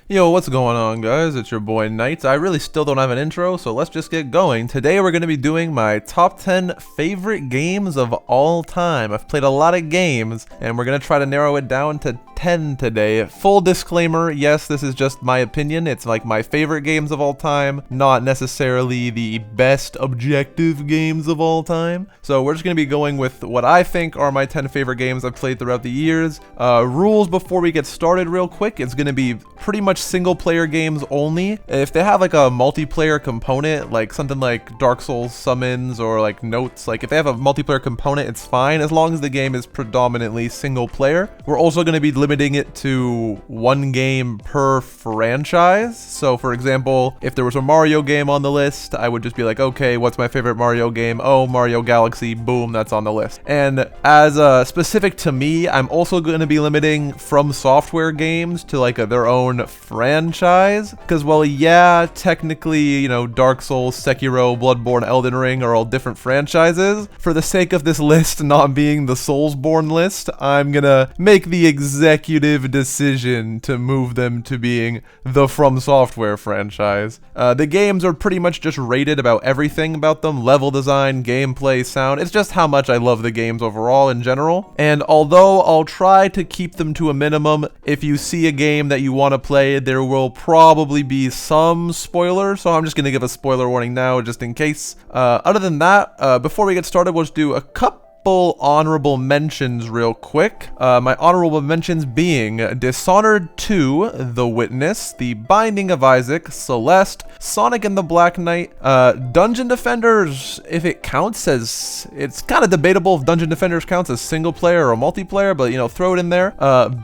Yo, what's going on, guys? It's your boy Knights. I really still don't have an intro, so let's just get going. Today we're going to be doing my top 10 favorite games of all time. I've played a lot of games, and we're going to try to narrow it down to 10 today. Full disclaimer, yes, this is just my opinion. It's like my favorite games of all time, not necessarily the best objective games of all time. So we're just going to be going with what I think are my 10 favorite games I've played throughout the years. Rules before we get started real quick. It's going to be pretty much single player games only. If they have like a multiplayer component, like something like Dark Souls summons or like notes, like if they have a multiplayer component, it's fine as long as the game is predominantly single player. We're also going to be limiting it to one game per franchise. So for example, if there was a Mario game on the list, I would just be like, okay, what's my favorite Mario game? Oh, Mario Galaxy, boom, that's on the list. And as specific to me, I'm also going to be limiting From Software games to like their own franchise, because well, yeah, technically, you know, Dark Souls, Sekiro, Bloodborne, Elden Ring are all different franchises. For the sake of this list not being the Soulsborne list, I'm gonna make the executive decision to move them to being the From Software franchise. The games are pretty much just rated about everything about them: level design, gameplay, sound. It's just how much I love the games overall in general. And although I'll try to keep them to a minimum, if you see a game that you want to play, there will probably be some spoilers, so I'm just going to give a spoiler warning now just in case. Other than that, before we get started, we'll just do a couple honorable mentions real quick. My honorable mentions being Dishonored 2, The Witness, The Binding of Isaac, Celeste, Sonic and the Black Knight, Dungeon Defenders, if it counts as, it's kind of debatable if Dungeon Defenders counts as single player or multiplayer, but you know, throw it in there.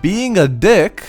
Being a Dick.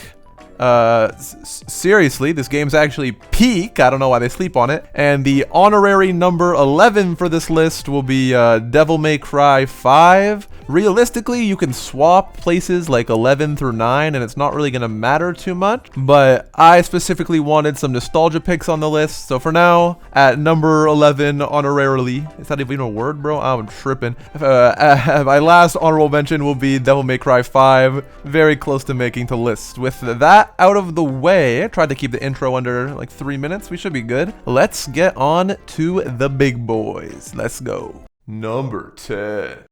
Seriously, this game's actually peak. I don't know why they sleep on it. And the honorary number 11 for this list will be Devil May Cry 5. Realistically, you can swap places like 11 through 9, and it's not really going to matter too much. But I specifically wanted some nostalgia picks on the list. So for now, at number 11, honorarily, is that even a word, bro? I'm tripping. My last honorable mention will be Devil May Cry 5. Very close to making the list. With that out of the way, I tried to keep the intro under like 3 minutes. We should be good. Let's get on to the big boys. Let's go. Number 10.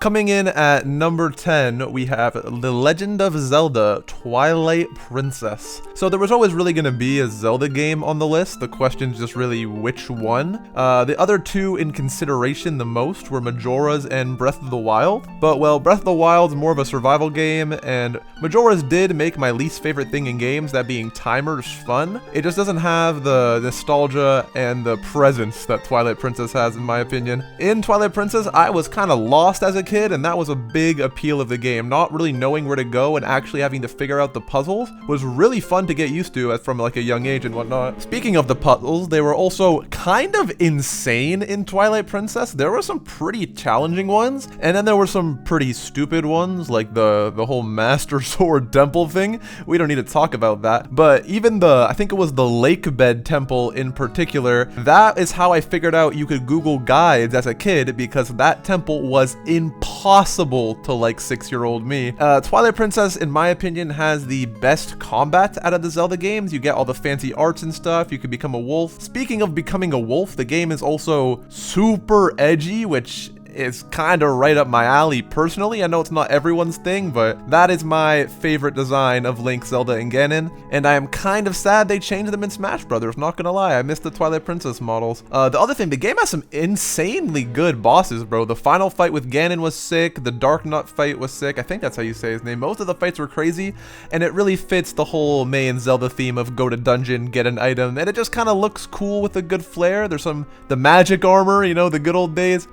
Coming in at number 10, we have The Legend of Zelda: Twilight Princess. So there was always really going to be a Zelda game on the list. The question is just really which one. The other two in consideration the most were Majora's and Breath of the Wild. But well, Breath of the Wild's more of a survival game, and Majora's did make my least favorite thing in games, that being timers, fun. It just doesn't have the nostalgia and the presence that Twilight Princess has, in my opinion. In Twilight Princess, I was kind of lost as a kid, and that was a big appeal of the game. Not really knowing where to go and actually having to figure out the puzzles was really fun to get used to from like a young age and whatnot. Speaking of the puzzles, they were also kind of insane in Twilight Princess. There were some pretty challenging ones, and then there were some pretty stupid ones, like the whole Master Sword Temple thing. We don't need to talk about that. But even I think it was the Lake Bed Temple in particular, that is how I figured out you could Google guides as a kid, because that temple was impossible to like 6-year-old me. Twilight Princess, in my opinion, has the best combat out of the Zelda games. You get all the fancy arts and stuff. You can become a wolf. Speaking of becoming a wolf, the game is also super edgy, which is kind of right up my alley personally. I know it's not everyone's thing, but that is my favorite design of Link, Zelda, and Ganon, and I am kind of sad they changed them in Smash Brothers, not gonna lie. I missed the Twilight Princess models. The other thing, the game has some insanely good bosses, bro. The final fight with Ganon was sick. The Dark Nut fight was sick. I think that's how you say his name. Most of the fights were crazy, and it really fits the whole May and Zelda theme of go to dungeon, get an item, and it just kind of looks cool with a good flair. There's the magic armor, you know, the good old days.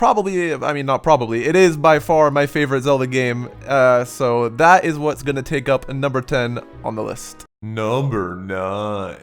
It is by far my favorite Zelda game, so that is what's gonna take up number 10 on the list. Number 9.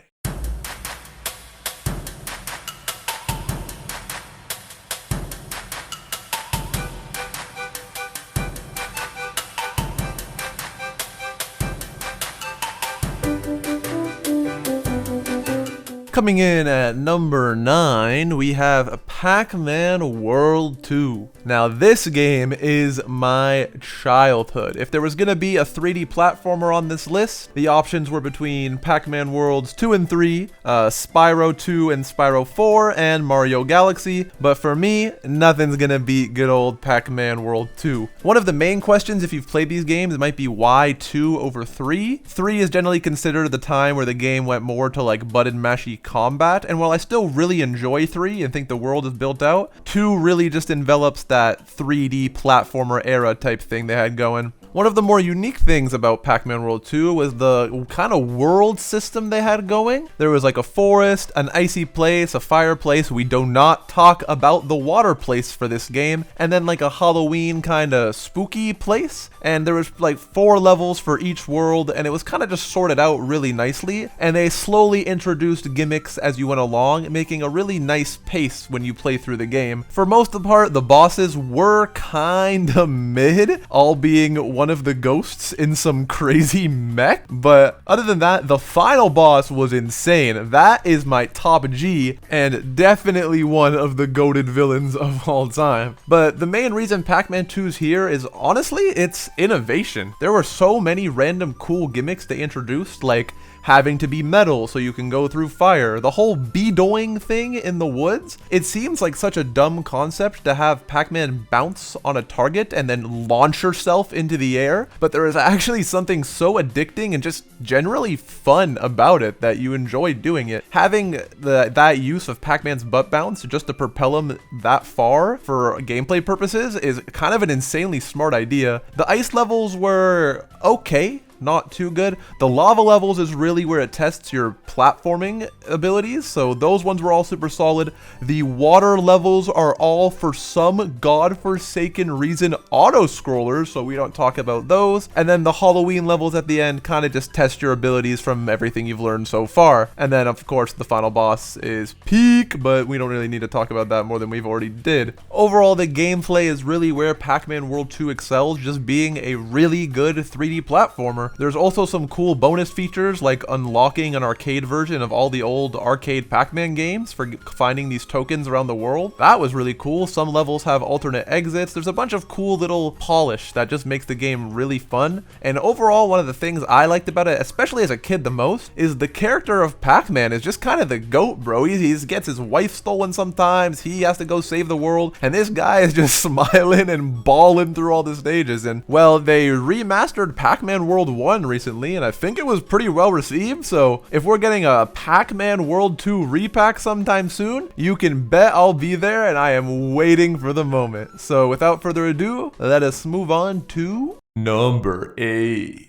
Coming in at number 9, we have Pac-Man World 2. Now this game is my childhood. If there was gonna be a 3D platformer on this list, the options were between Pac-Man Worlds 2 and 3, Spyro 2 and Spyro 4, and Mario Galaxy. But for me, nothing's gonna beat good old Pac-Man World 2. One of the main questions if you've played these games might be why 2 over 3? 3 is generally considered the time where the game went more to like button mashy combat, and while I still really enjoy 3 and think the world is built out, 2 really just envelops that 3D platformer era type thing they had going. One of the more unique things about Pac-Man World 2 was the kind of world system they had going. There was like a forest, an icy place, a fireplace. We do not talk about the water place for this game. And then like a Halloween kind of spooky place. And there was like 4 levels for each world, and it was kind of just sorted out really nicely. And they slowly introduced gimmicks as you went along, making a really nice pace when you play through the game. For most of the part, the bosses were kinda mid, all being one of the ghosts in some crazy mech, but other than that, the final boss was insane. That is my top G, and definitely one of the goated villains of all time. But the main reason Pac-Man 2's here is honestly, it's innovation. There were so many random cool gimmicks they introduced, like having to be metal so you can go through fire. The whole bedoing thing in the woods. It seems like such a dumb concept to have Pac-Man bounce on a target and then launch yourself into the air, but there is actually something so addicting and just generally fun about it that you enjoy doing it. Having that use of Pac-Man's butt bounce just to propel him that far for gameplay purposes is kind of an insanely smart idea. The ice levels were okay. Not too good. The lava levels is really where it tests your platforming abilities, so those ones were all super solid. The water levels are all, for some godforsaken reason, auto-scrollers, so we don't talk about those. And then the Halloween levels at the end kind of just test your abilities from everything you've learned so far. And then, of course, the final boss is peak, but we don't really need to talk about that more than we've already did. Overall, the gameplay is really where Pac-Man World 2 excels, just being a really good 3D platformer. There's also some cool bonus features like unlocking an arcade version of all the old arcade Pac-Man games for finding these tokens around the world. That was really cool. Some levels have alternate exits. There's a bunch of cool little polish that just makes the game really fun. And overall, one of the things I liked about it, especially as a kid the most, is the character of Pac-Man is just kind of the goat, bro. He gets his wife stolen sometimes. He has to go save the world. And this guy is just smiling and balling through all the stages. And well, they remastered Pac-Man World 1 recently, and I think it was pretty well received, so if we're getting a Pac-Man World 2 repack sometime soon, you can bet I'll be there, and I am waiting for the moment. So without further ado, let us move on to number 8.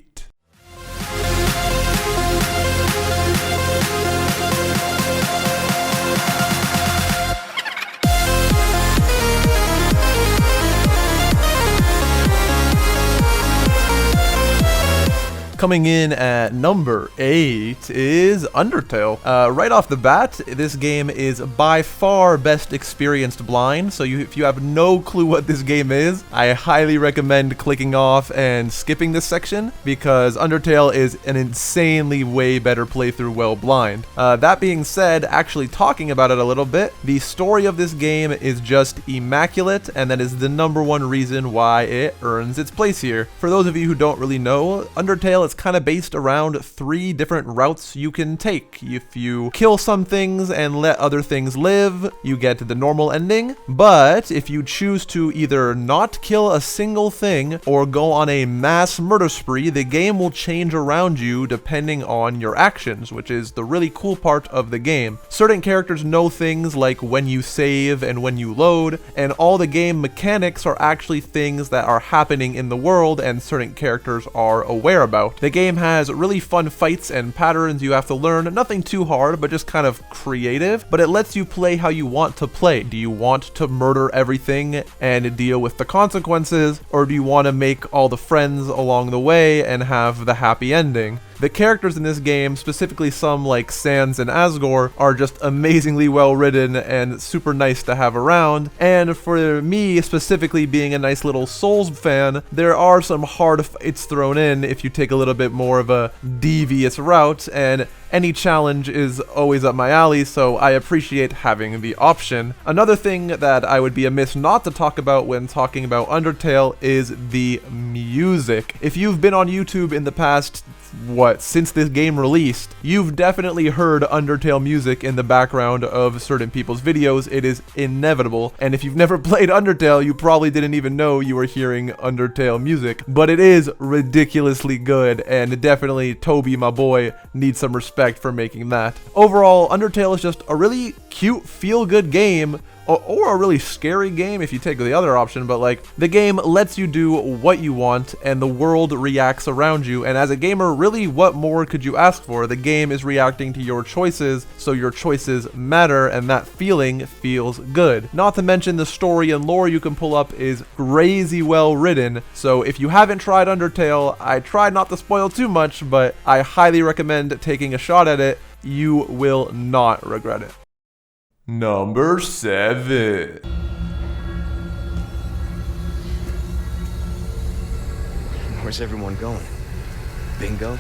Coming in at number 8 is Undertale. Right off the bat, this game is by far best experienced blind, so if you have no clue what this game is, I highly recommend clicking off and skipping this section, because Undertale is an insanely way better playthrough while blind. That being said, actually talking about it a little bit, the story of this game is just immaculate, and that is the #1 reason why it earns its place here. For those of you who don't really know, Undertale, it's kind of based around 3 different routes you can take. If you kill some things and let other things live, you get the normal ending. But if you choose to either not kill a single thing or go on a mass murder spree, the game will change around you depending on your actions, which is the really cool part of the game. Certain characters know things like when you save and when you load, and all the game mechanics are actually things that are happening in the world and certain characters are aware about. The game has really fun fights and patterns you have to learn, nothing too hard, but just kind of creative, but it lets you play how you want to play. Do you want to murder everything and deal with the consequences, or do you want to make all the friends along the way and have the happy ending? The characters in this game, specifically some like Sans and Asgore, are just amazingly well written and super nice to have around. And for me, specifically being a nice little Souls fan, there are some hard fights thrown in if you take a little bit more of a devious route, and any challenge is always up my alley, so I appreciate having the option. Another thing that I would be amiss not to talk about when talking about Undertale is the music. If you've been on YouTube in the past, since this game released, you've definitely heard Undertale music in the background of certain people's videos. It is inevitable, and if you've never played Undertale, you probably didn't even know you were hearing Undertale music, but it is ridiculously good, and definitely Toby, my boy, needs some respect for making that. Overall, Undertale is just a really cute, feel-good game, or a really scary game if you take the other option, but like, the game lets you do what you want and the world reacts around you, and as a gamer, really what more could you ask for? The game is reacting to your choices, so your choices matter, and that feeling feels good. Not to mention the story and lore you can pull up is crazy well written, so if you haven't tried Undertale, I tried not to spoil too much, but I highly recommend taking a shot at it. You will not regret it. Number 7. Where's everyone going? Bingo?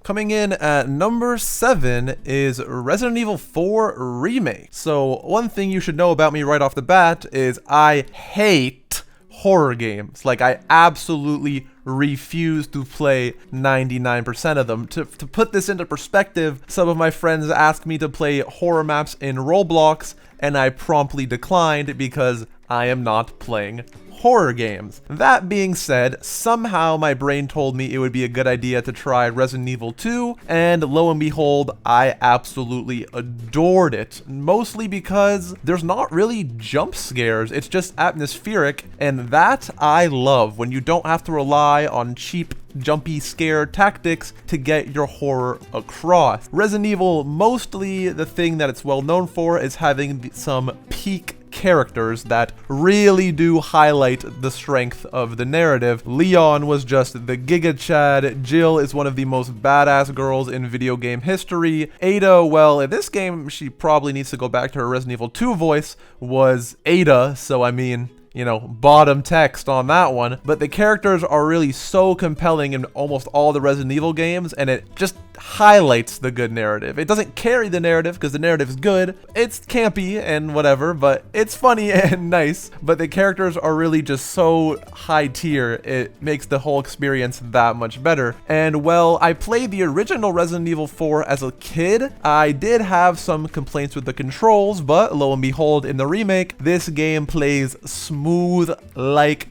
Coming in at number 7 is Resident Evil 4 Remake. So one thing you should know about me right off the bat is I hate horror games. Like, I absolutely refuse to play 99% of them. To put this into perspective, some of my friends asked me to play horror maps in Roblox, and I promptly declined because I am not playing horror games. That being said, somehow my brain told me it would be a good idea to try Resident Evil 2, and lo and behold, I absolutely adored it. Mostly because there's not really jump scares, it's just atmospheric, and that I love, when you don't have to rely on cheap jumpy scare tactics to get your horror across. Resident Evil, mostly the thing that it's well known for is having some peak characters that really do highlight the strength of the narrative. Leon was just the Giga Chad. Jill is one of the most badass girls in video game history. Ada, well, in this game, she probably needs to go back to her Resident Evil 2 voice, was Ada, so I mean, you know, bottom text on that one. But the characters are really so compelling in almost all the Resident Evil games, and it just highlights the good narrative. It doesn't carry the narrative because the narrative is good. It's campy and whatever, but it's funny and nice. But the characters are really just so high tier, it makes the whole experience that much better. And well, I played the original Resident Evil 4 as a kid. I did have some complaints with the controls, but lo and behold, in the remake, this game plays smooth like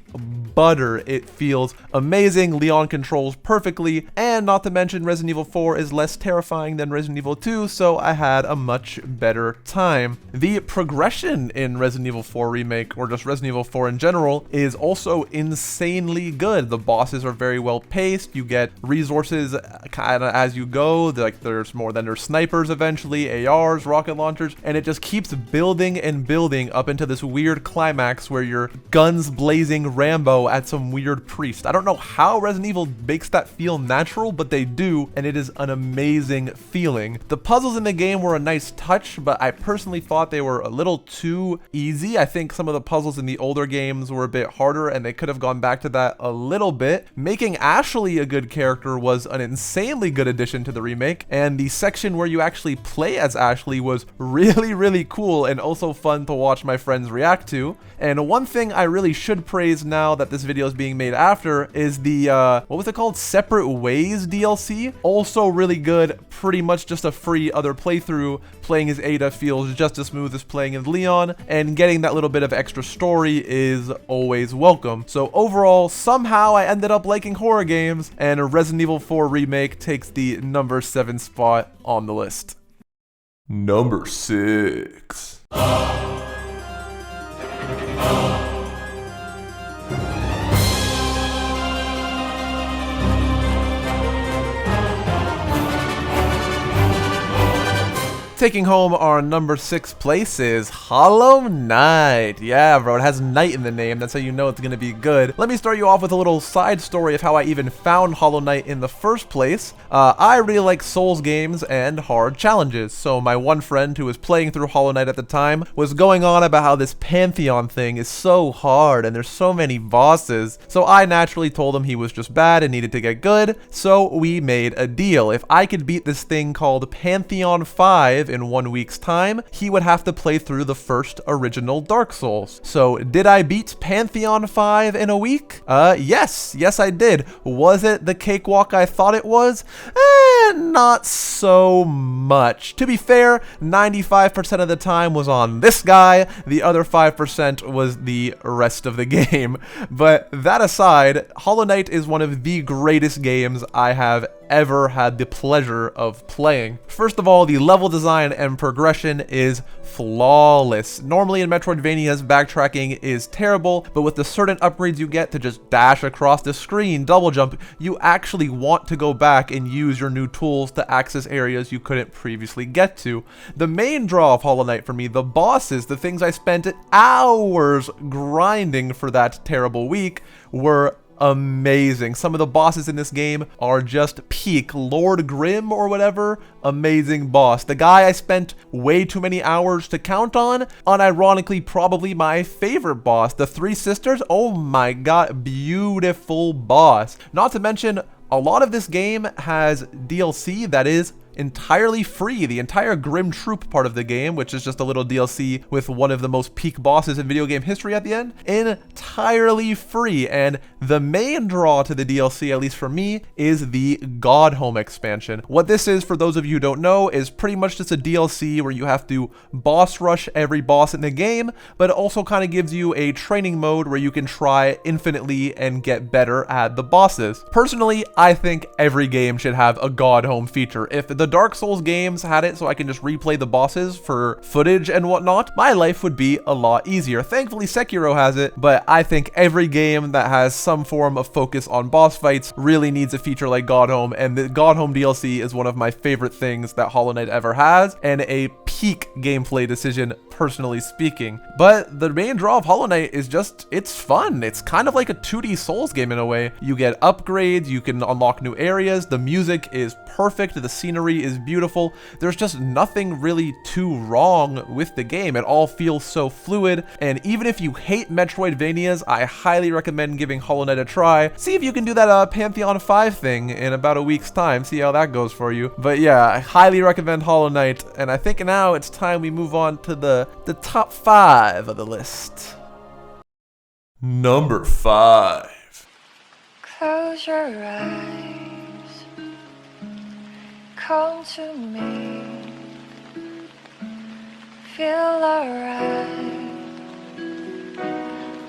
butter. It feels amazing. Leon controls perfectly, and not to mention Resident Evil 4 is less terrifying than Resident Evil 2, so I had a much better time. The progression in Resident Evil 4 Remake, or just Resident Evil 4 in general, is also insanely good. The bosses are very well paced. You get resources kind of as you go. Like, there's more than there's snipers eventually, ARs, rocket launchers, and it just keeps building and building up into this weird climax where you're guns blazing Rambo at some weird priest. I don't know how Resident Evil makes that feel natural, but they do, and it is an amazing feeling. The puzzles in the game were a nice touch, but I personally thought they were a little too easy. I think some of the puzzles in the older games were a bit harder, and they could have gone back to that a little bit. Making Ashley a good character was an insanely good addition to the remake, and the section where you actually play as Ashley was really cool and also fun to watch my friends react to. And one thing I really should praise now that this video is being made after is the, what was it called? Separate Ways DLC. Also really good, pretty much just a free other playthrough. Playing as Ada feels just as smooth as playing as Leon, and getting that little bit of extra story is always welcome. So overall, somehow I ended up liking horror games, and Resident Evil 4 Remake takes the number 7 spot on the list. Number 6. taking home our number 6 place is Hollow Knight. Yeah, bro, it has Knight in the name. That's how you know it's gonna be good. Let me start you off with a little side story of how I even found Hollow Knight in the first place. I really like Souls games and hard challenges. So my one friend who was playing through Hollow Knight at the time was going on about how this Pantheon thing is so hard and there's so many bosses. So I naturally told him he was just bad and needed to get good. So we made a deal. If I could beat this thing called Pantheon 5 in 1 week's time, he would have to play through the first original Dark Souls. So did I beat Pantheon 5 in a week? Yes I did. Was it the cakewalk I thought it was? Not so much. To be fair, 95% of the time was on this guy, the other 5% was the rest of the game. But that aside, Hollow Knight is one of the greatest games I have ever had the pleasure of playing. First of all, the level design and progression is flawless. Normally in Metroidvanias, backtracking is terrible, but with the certain upgrades you get to just dash across the screen, double jump, you actually want to go back and use your new tools to access areas you couldn't previously get to. The main draw of Hollow Knight for me, the bosses, the things I spent hours grinding for that terrible week, were amazing. Some of the bosses in this game are just peak. Lord Grim or whatever, amazing boss. The guy I spent way too many hours to count on, unironically probably my favorite boss. The Three Sisters, oh my god, beautiful boss. Not to mention, a lot of this game has DLC that is entirely free. The entire Grim Troop part of the game, which is just a little DLC with one of the most peak bosses in video game history at the end, entirely free. And the main draw to the DLC, at least for me, is the God Home expansion. What this is, for those of you who don't know, is pretty much just a DLC where you have to boss rush every boss in the game, but it also kind of gives you a training mode where you can try infinitely and get better at the bosses. Personally, I think every game should have a God Home feature. If the Dark Souls games had it so I can just replay the bosses for footage and whatnot, my life would be a lot easier. Thankfully, Sekiro has it, but I think every game that has some form of focus on boss fights really needs a feature like God Home, and the God Home DLC is one of my favorite things that Hollow Knight ever has, and a peak gameplay decision, personally speaking. But the main draw of Hollow Knight is just, it's fun. It's kind of like a 2D Souls game in a way. You get upgrades, you can unlock new areas, the music is perfect, the scenery is beautiful. There's just nothing really too wrong with the game. It all feels so fluid, and even if you hate Metroidvanias, I highly recommend giving Hollow Knight a try. See if you can do that Pantheon 5 thing in about a week's time, see how that goes for you. But yeah, I highly recommend Hollow Knight, and I think now it's time we move on to the top 5 of the list. Number 5. Close your eyes, come to me, feel alright,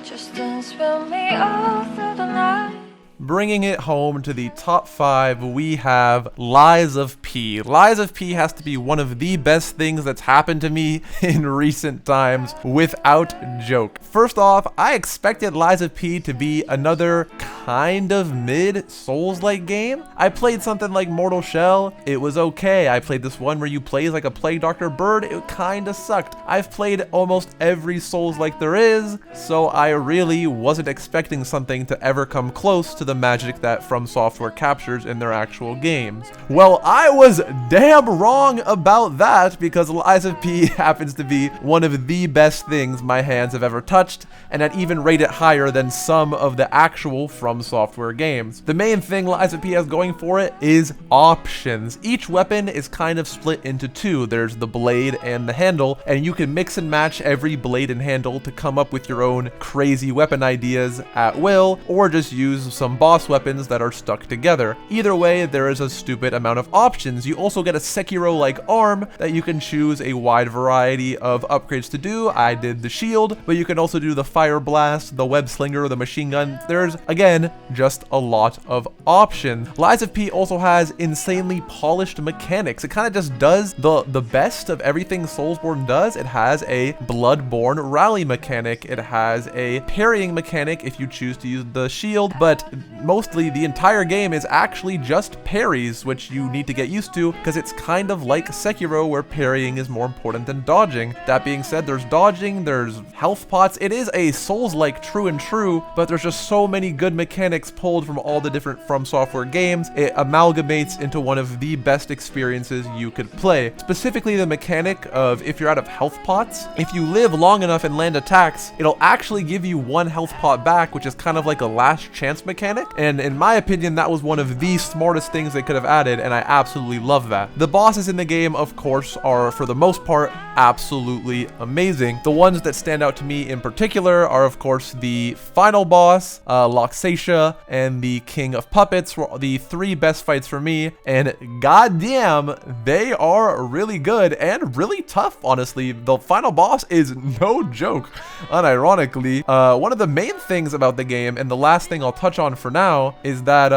just dance with me all through the night. Bringing it home to the top 5, we have Lies of P. Lies of P has to be one of the best things that's happened to me in recent times, without joke. First off, I expected Lies of P to be another kind of mid Souls-like game. I played something like Mortal Shell, it was okay. I played this one where you play as like a Plague Doctor bird, it kinda sucked. I've played almost every Souls-like there is, so I really wasn't expecting something to ever come close to the magic that From Software captures in their actual games. Well, I was damn wrong about that, because Lies of P happens to be one of the best things my hands have ever touched, and I'd even rate it higher than some of the actual From Software games. The main thing Lies of P has going for it is options. Each weapon is kind of split into two. There's the blade and the handle, and you can mix and match every blade and handle to come up with your own crazy weapon ideas at will, or just use some boss weapons that are stuck together. Either way, there is a stupid amount of options. You also get a Sekiro-like arm that you can choose a wide variety of upgrades to do. I did the shield, but you can also do the fire blast, the web slinger, the machine gun. There's, again, and just a lot of options. Lies of P also has insanely polished mechanics. It kind of just does the best of everything Soulsborne does. It has a Bloodborne rally mechanic. It has a parrying mechanic if you choose to use the shield, but mostly the entire game is actually just parries, which you need to get used to because it's kind of like Sekiro where parrying is more important than dodging. That being said, there's dodging, there's health pots. It is a Souls-like true and true, but there's just so many good mechanics pulled from all the different From Software games. It amalgamates into one of the best experiences you could play. Specifically the mechanic of if you're out of health pots, if you live long enough and land attacks, it'll actually give you one health pot back, which is kind of like a last chance mechanic. And in my opinion, that was one of the smartest things they could have added, and I absolutely love that. The bosses in the game, of course, are for the most part absolutely amazing. The ones that stand out to me in particular are, of course, the final boss, Loxatia, and the King of Puppets were the three best fights for me, and goddamn, they are really good and really tough, honestly. The final boss is no joke, unironically. One of the main things about the game, and the last thing I'll touch on for now, is that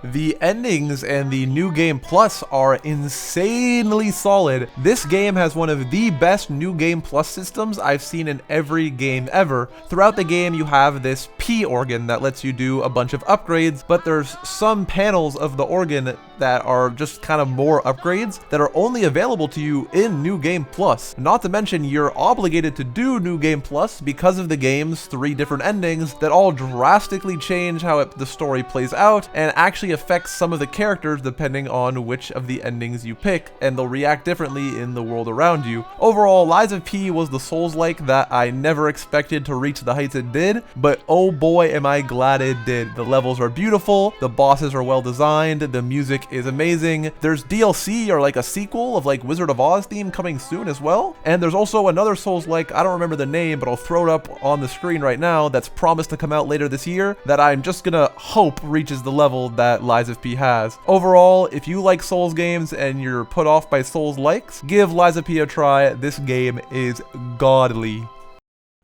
the endings and the New Game Plus are insanely solid. This game has one of the best New Game Plus systems I've seen in every game ever. Throughout the game, you have this P organ that lets you do a bunch of upgrades, but there's some panels of the organ that are just kind of more upgrades that are only available to you in New Game Plus. Not to mention, you're obligated to do New Game Plus because of the game's 3 different endings that all drastically change how the story plays out and actually affects some of the characters depending on which of the endings you pick, and they'll react differently in the world around you. Overall, Lies of P was the Souls-like that I never expected to reach the heights it did, but oh boy am I glad it did. The levels are beautiful, the bosses are well designed, the music is amazing. There's DLC or like a sequel of like Wizard of Oz theme coming soon as well, and there's also another Souls-like, I don't remember the name, but I'll throw it up on the screen right now, that's promised to come out later this year that I'm just gonna hope reaches the level that Lies of P has. Overall, if you like Souls games and you're put off by Souls-likes, give Lies of P a try. This game is godly.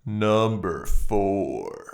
Number 4.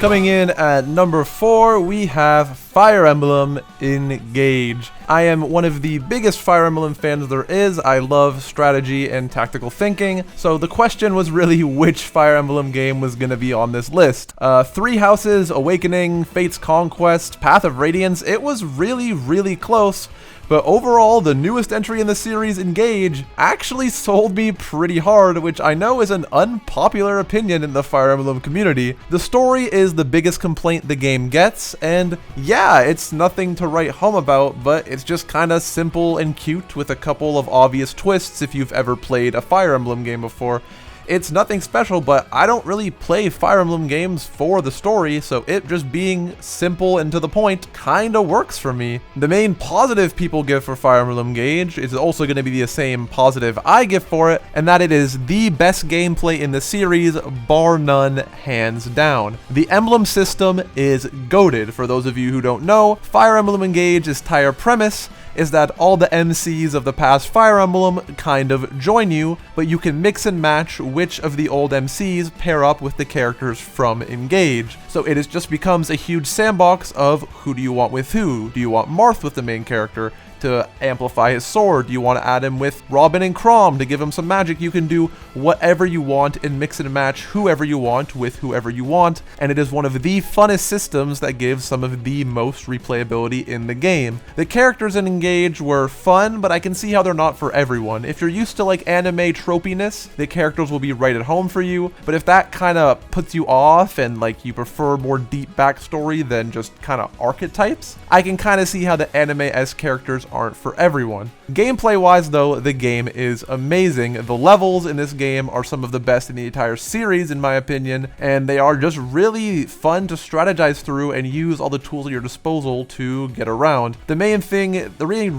Coming in at number 4, we have Fire Emblem Engage. I am one of the biggest Fire Emblem fans there is. I love strategy and tactical thinking, so the question was really which Fire Emblem game was going to be on this list. Three Houses, Awakening, Fate's Conquest, Path of Radiance, it was really close. But overall, the newest entry in the series, Engage, actually sold me pretty hard, which I know is an unpopular opinion in the Fire Emblem community. The story is the biggest complaint the game gets, and yeah, it's nothing to write home about, but it's just kinda simple and cute with a couple of obvious twists if you've ever played a Fire Emblem game before. It's nothing special, but I don't really play Fire Emblem games for the story, so it just being simple and to the point kinda works for me. The main positive people give for Fire Emblem Engage is also going to be the same positive I give for it, and that it is the best gameplay in the series, bar none, hands down. The Emblem system is goated. For those of you who don't know, Fire Emblem Engage's entire premise is that all the MCs of the past Fire Emblem kind of join you, but you can mix and match which of the old MCs pair up with the characters from Engage. So it just becomes a huge sandbox of who do you want with who? Do you want Marth with the main character to amplify his sword? Do you want to add him with Robin and Chrom to give him some magic? You can do whatever you want and mix and match whoever you want with whoever you want, and it is one of the funnest systems that gives some of the most replayability in the game. The characters in Engage were fun, but I can see how they're not for everyone. If you're used to like anime tropiness, the characters will be right at home for you, but if that kind of puts you off and like you prefer more deep backstory than just kind of archetypes, I can kind of see how the anime-esque characters aren't for everyone. Gameplay wise though, the game is amazing. The levels in this game are some of the best in the entire series in my opinion, and they are just really fun to strategize through and use all the tools at your disposal to get around. The main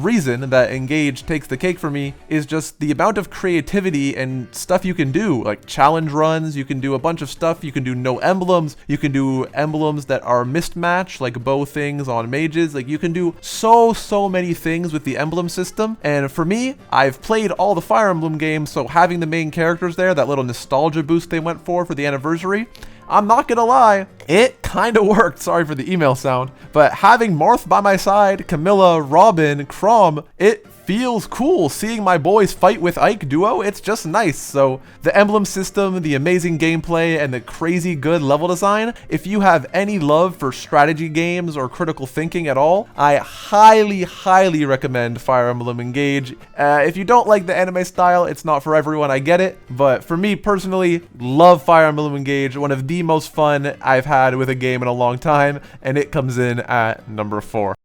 reason that Engage takes the cake for me is just the amount of creativity and stuff you can do, like challenge runs. You can do a bunch of stuff. You can do no emblems. You can do emblems that are mismatch, like bow things on mages. Like you can do so many things with the emblem system. And for me, I've played all the Fire Emblem games, so having the main characters there, that little nostalgia boost they went for the anniversary, I'm not gonna lie, it kinda worked. Sorry for the email sound. But having Marth by my side, Camilla, Robin, Chrom, it feels cool. Seeing my boys fight with Ike duo, it's just nice. So the emblem system, the amazing gameplay, and the crazy good level design, if you have any love for strategy games or critical thinking at all, I highly recommend Fire Emblem Engage. If you don't like the anime style, it's not for everyone, I get it. But for me personally, love Fire Emblem Engage, one of the most fun I've had with a game in a long time, and it comes in at number 4.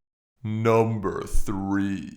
Number 3.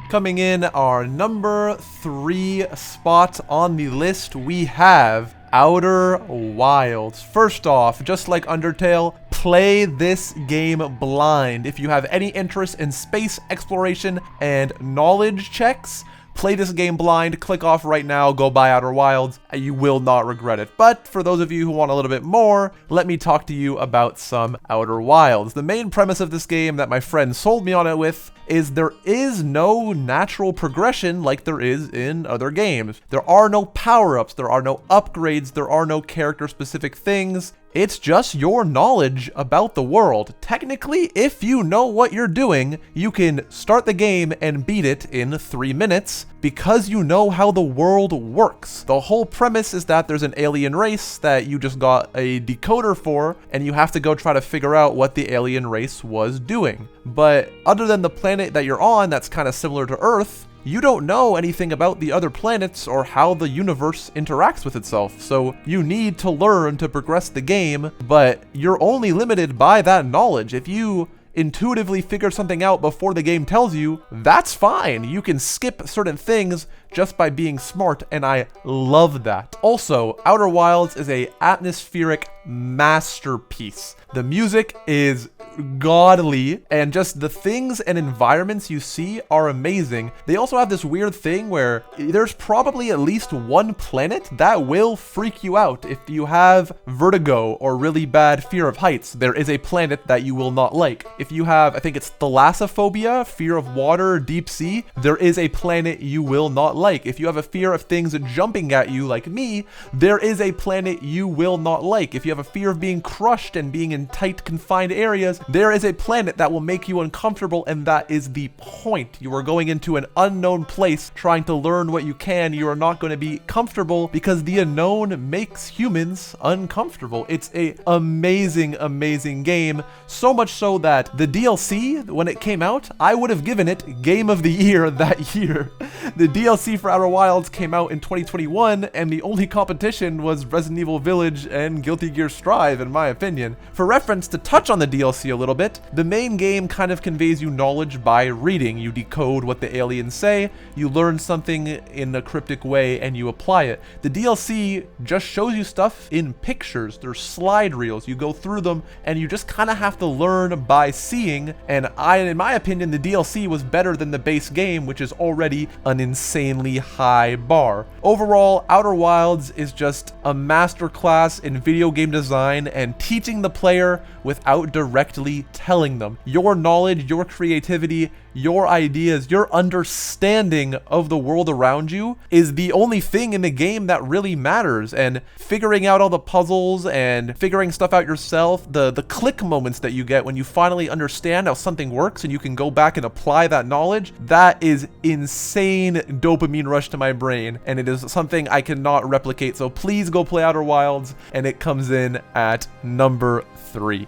Coming in our number 3 spot on the list, we have Outerwilds. First off, just like Undertale, play this game blind. If you have any interest in space exploration and knowledge checks, play this game blind, click off right now, go buy Outerwilds, you will not regret it. But for those of you who want a little bit more, let me talk to you about some Outerwilds. The main premise of this game that my friend sold me on it with is there is no natural progression like there is in other games. There are no power-ups, there are no upgrades, there are no character-specific things. It's just your knowledge about the world. Technically, if you know what you're doing, you can start the game and beat it in 3 minutes because you know how the world works. The whole premise is that there's an alien race that you just got a decoder for, and you have to go try to figure out what the alien race was doing. But other than the planet that you're on that's kind of similar to Earth, you don't know anything about the other planets or how the universe interacts with itself, so you need to learn to progress the game, but you're only limited by that knowledge. If you intuitively figure something out before the game tells you, that's fine. You can skip certain things just by being smart, and I love that. Also, Outer Wilds is a atmospheric masterpiece. The music is godly, and just the things and environments you see are amazing. They also have this weird thing where there's probably at least one planet that will freak you out. If you have vertigo or really bad fear of heights, there is a planet that you will not like. If you have, I think it's thalassophobia, fear of water, deep sea, there is a planet you will not like. If you have a fear of things jumping at you like me, there is a planet you will not like. If you have a fear of being crushed and being in tight confined areas, there is a planet that will make you uncomfortable, and that is the point. You are going into an unknown place trying to learn what you can. You are not going to be comfortable because the unknown makes humans uncomfortable. It's a amazing game, so much so that the DLC, when it came out, I would have given it Game of the Year that year. The DLC for Outer Wilds came out in 2021, and the only competition was Resident Evil Village and Guilty Gear Strive, in my opinion. For reference, to touch on the DLC a little bit, the main game kind of conveys you knowledge by reading. You decode what the aliens say, you learn something in a cryptic way, and you apply it. The DLC just shows you stuff in pictures. There's slide reels. You go through them, and you just kind of have to learn by seeing, and in my opinion, the DLC was better than the base game, which is already an insanely high bar. Overall, Outer Wilds is just a masterclass in video game design and teaching the player without directly telling them. Your knowledge, your creativity, your ideas, your understanding of the world around you is the only thing in the game that really matters. And figuring out all the puzzles and figuring stuff out yourself, the click moments that you get when you finally understand how something works and you can go back and apply that knowledge, that is insane dopamine rush to my brain, and it is something I cannot replicate. So please go play Outer Wilds, and it comes in at number 3.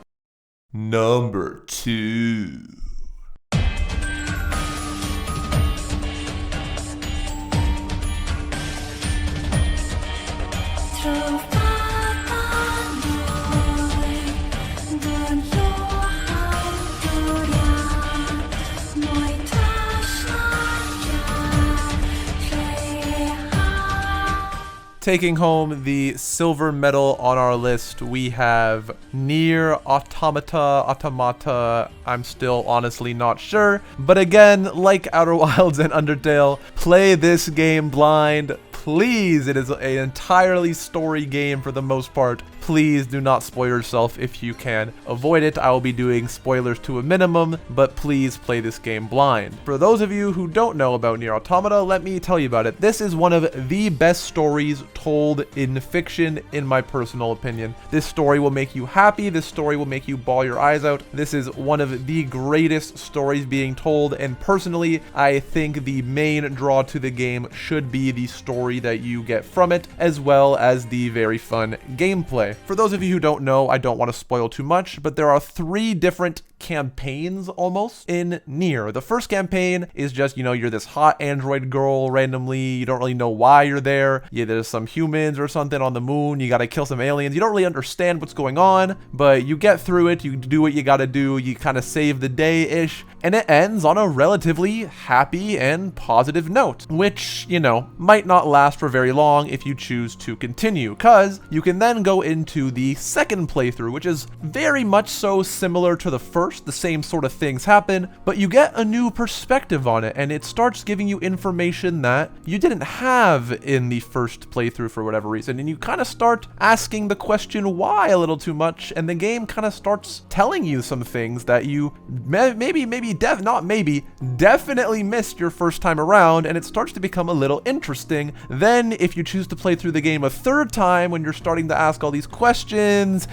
Number 2. Taking home the silver medal on our list, we have NieR Automata. I'm still honestly not sure. But again, like Outer Wilds and Undertale, play this game blind. Please, it is an entirely story game for the most part. Please do not spoil yourself if you can avoid it. I will be doing spoilers to a minimum, but please play this game blind. For those of you who don't know about NieR Automata, let me tell you about it. This is one of the best stories told in fiction, in my personal opinion. This story will make you happy. This story will make you bawl your eyes out. This is one of the greatest stories being told, and personally, I think the main draw to the game should be the story that you get from it, as well as the very fun gameplay. For those of you who don't know, I don't want to spoil too much, but there are 3 different campaigns almost in NieR. The first campaign is just, you're this hot android girl randomly. You don't really know why you're there. Yeah, there's some humans or something on the moon. You got to kill some aliens. You don't really understand what's going on, but you get through it. You do what you got to do. You kind of save the day-ish, and it ends on a relatively happy and positive note, which, might not last for very long if you choose to continue, because you can then go into the second playthrough, which is very much so similar to the first. The same sort of things happen, but you get a new perspective on it, and it starts giving you information that you didn't have in the first playthrough for whatever reason, and you kind of start asking the question why a little too much, and the game kind of starts telling you some things that you definitely missed your first time around, and it starts to become a little interesting. Then, if you choose to play through the game a third time, when you're starting to ask all these questions,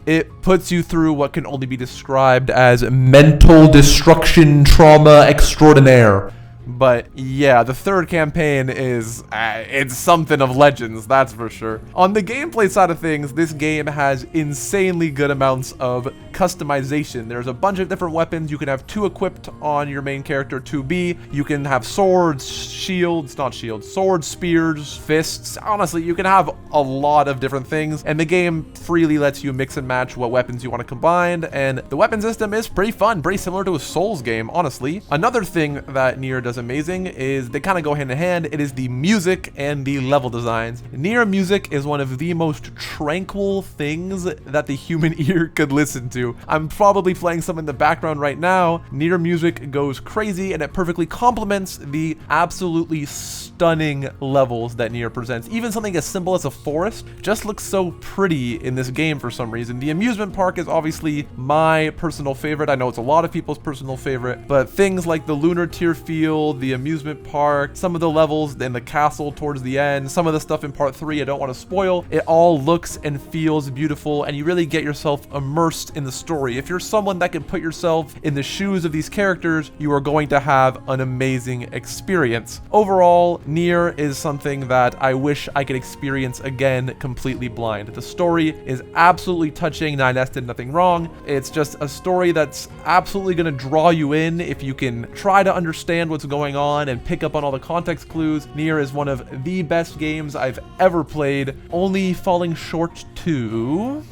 it puts you through what can only be described as mental destruction trauma extraordinaire. But yeah, the third campaign is, it's something of legends, that's for sure. On the gameplay side of things, this game has insanely good amounts of customization. There's a bunch of different weapons. You can have 2 equipped on your main character, 2B. You can have swords, swords, spears, fists. Honestly, you can have a lot of different things, and the game freely lets you mix and match what weapons you want to combine, and the weapon system is pretty fun, pretty similar to a Souls game, honestly. Another thing that NieR does amazing is they kind of go hand in hand. It is the music and the level designs. NieR music is one of the most tranquil things that the human ear could listen to. I'm probably playing some in the background right now. NieR music goes crazy, and it perfectly complements the absolutely stunning levels that NieR presents. Even something as simple as a forest just looks so pretty in this game for some reason. The amusement park is obviously my personal favorite. I know it's a lot of people's personal favorite, but things like the lunar tier field, the amusement park, some of the levels in the castle towards the end, some of the stuff in part 3 I don't want to spoil, it all looks and feels beautiful, and you really get yourself immersed in the story. If you're someone that can put yourself in the shoes of these characters, you are going to have an amazing experience. Overall, NieR is something that I wish I could experience again completely blind. The story is absolutely touching. 9S did nothing wrong. It's just a story that's absolutely going to draw you in if you can try to understand what's going on and pick up on all the context clues. NieR is one of the best games I've ever played, only falling short to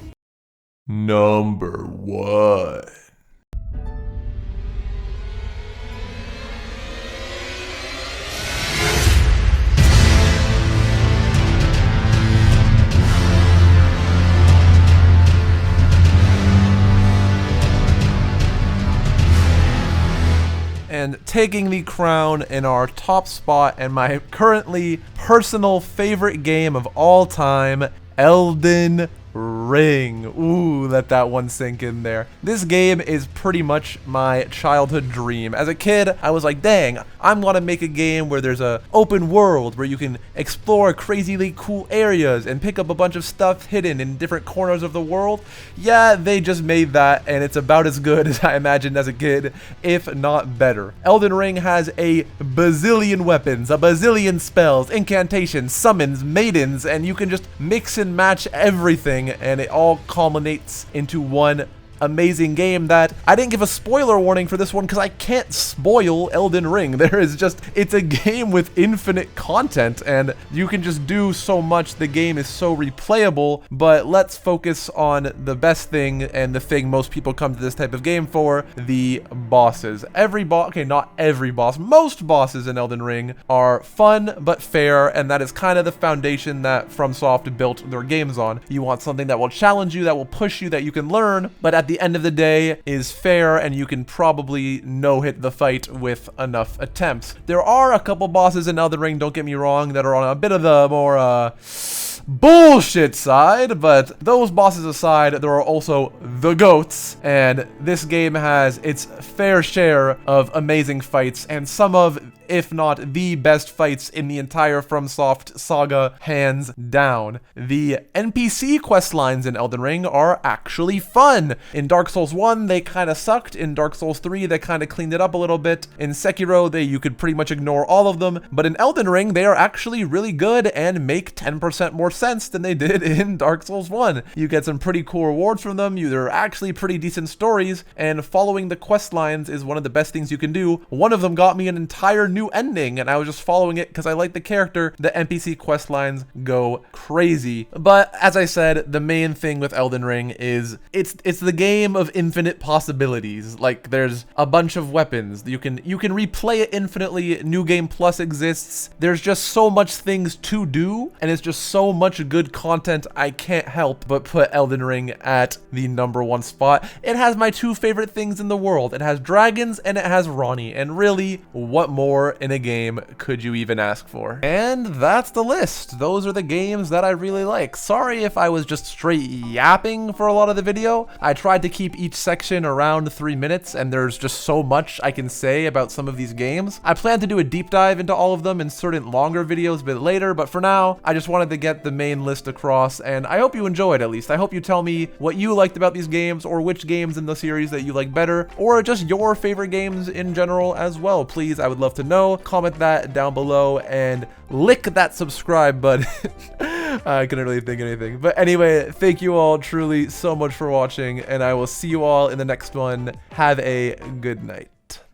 number 1. And taking the crown in our top spot and my currently personal favorite game of all time, Elden Ring. Ooh, let that one sink in there. This game is pretty much my childhood dream. As a kid, I was like, dang, I'm gonna make a game where there's a open world where you can explore crazily cool areas and pick up a bunch of stuff hidden in different corners of the world. Yeah, they just made that, and it's about as good as I imagined as a kid, if not better. Elden Ring has a bazillion weapons, a bazillion spells, incantations, summons, maidens, and you can just mix and match everything, and it all culminates into one amazing game that I didn't give a spoiler warning for this one because I can't spoil Elden Ring. There is just, it's a game with infinite content and you can just do so much. The game is so replayable, but let's focus on the best thing and the thing most people come to this type of game for, the bosses. Every boss, okay, not every boss, most bosses in Elden Ring are fun but fair, and that is kind of the foundation that FromSoft built their games on. You want something that will challenge you, that will push you, that you can learn, but at the end of the day is fair and you can probably no-hit the fight with enough attempts. There are a couple bosses in Elden Ring, don't get me wrong, that are on a bit of the more bullshit side, but those bosses aside, there are also the GOATs, and this game has its fair share of amazing fights and some of, if not the best fights in the entire FromSoft saga, hands down. The NPC quest lines in Elden Ring are actually fun. In Dark Souls 1, they kind of sucked. In Dark Souls 3, they kind of cleaned it up a little bit. In Sekiro, you could pretty much ignore all of them, but in Elden Ring, they are actually really good and make 10% more sense than they did in Dark Souls 1. You get some pretty cool rewards from them, they're actually pretty decent stories, and following the quest lines is one of the best things you can do. One of them got me an entire new ending, and I was just following it because I like the character. The NPC quest lines go crazy. But as I said, the main thing with Elden Ring is it's the game of infinite possibilities. Like, there's a bunch of weapons. You can replay it infinitely. New Game Plus exists. There's just so much things to do, and it's just so much good content. I can't help but put Elden Ring at the #1 spot. It has my two favorite things in the world. It has dragons and it has Ronnie, and really, what more in a game could you even ask for? And that's the list. Those are the games that I really like. Sorry if I was just straight yapping for a lot of the video. I tried to keep each section around 3 minutes, and there's just so much I can say about some of these games. I plan to do a deep dive into all of them in certain longer videos a bit later, but for now, I just wanted to get the main list across, and I hope you enjoyed at least. I hope you tell me what you liked about these games, or which games in the series that you like better, or just your favorite games in general as well. Please, I would love to know. Comment that down below and lick that subscribe button. I couldn't really think of anything. But anyway, thank you all truly so much for watching, and I will see you all in the next one. Have a good night.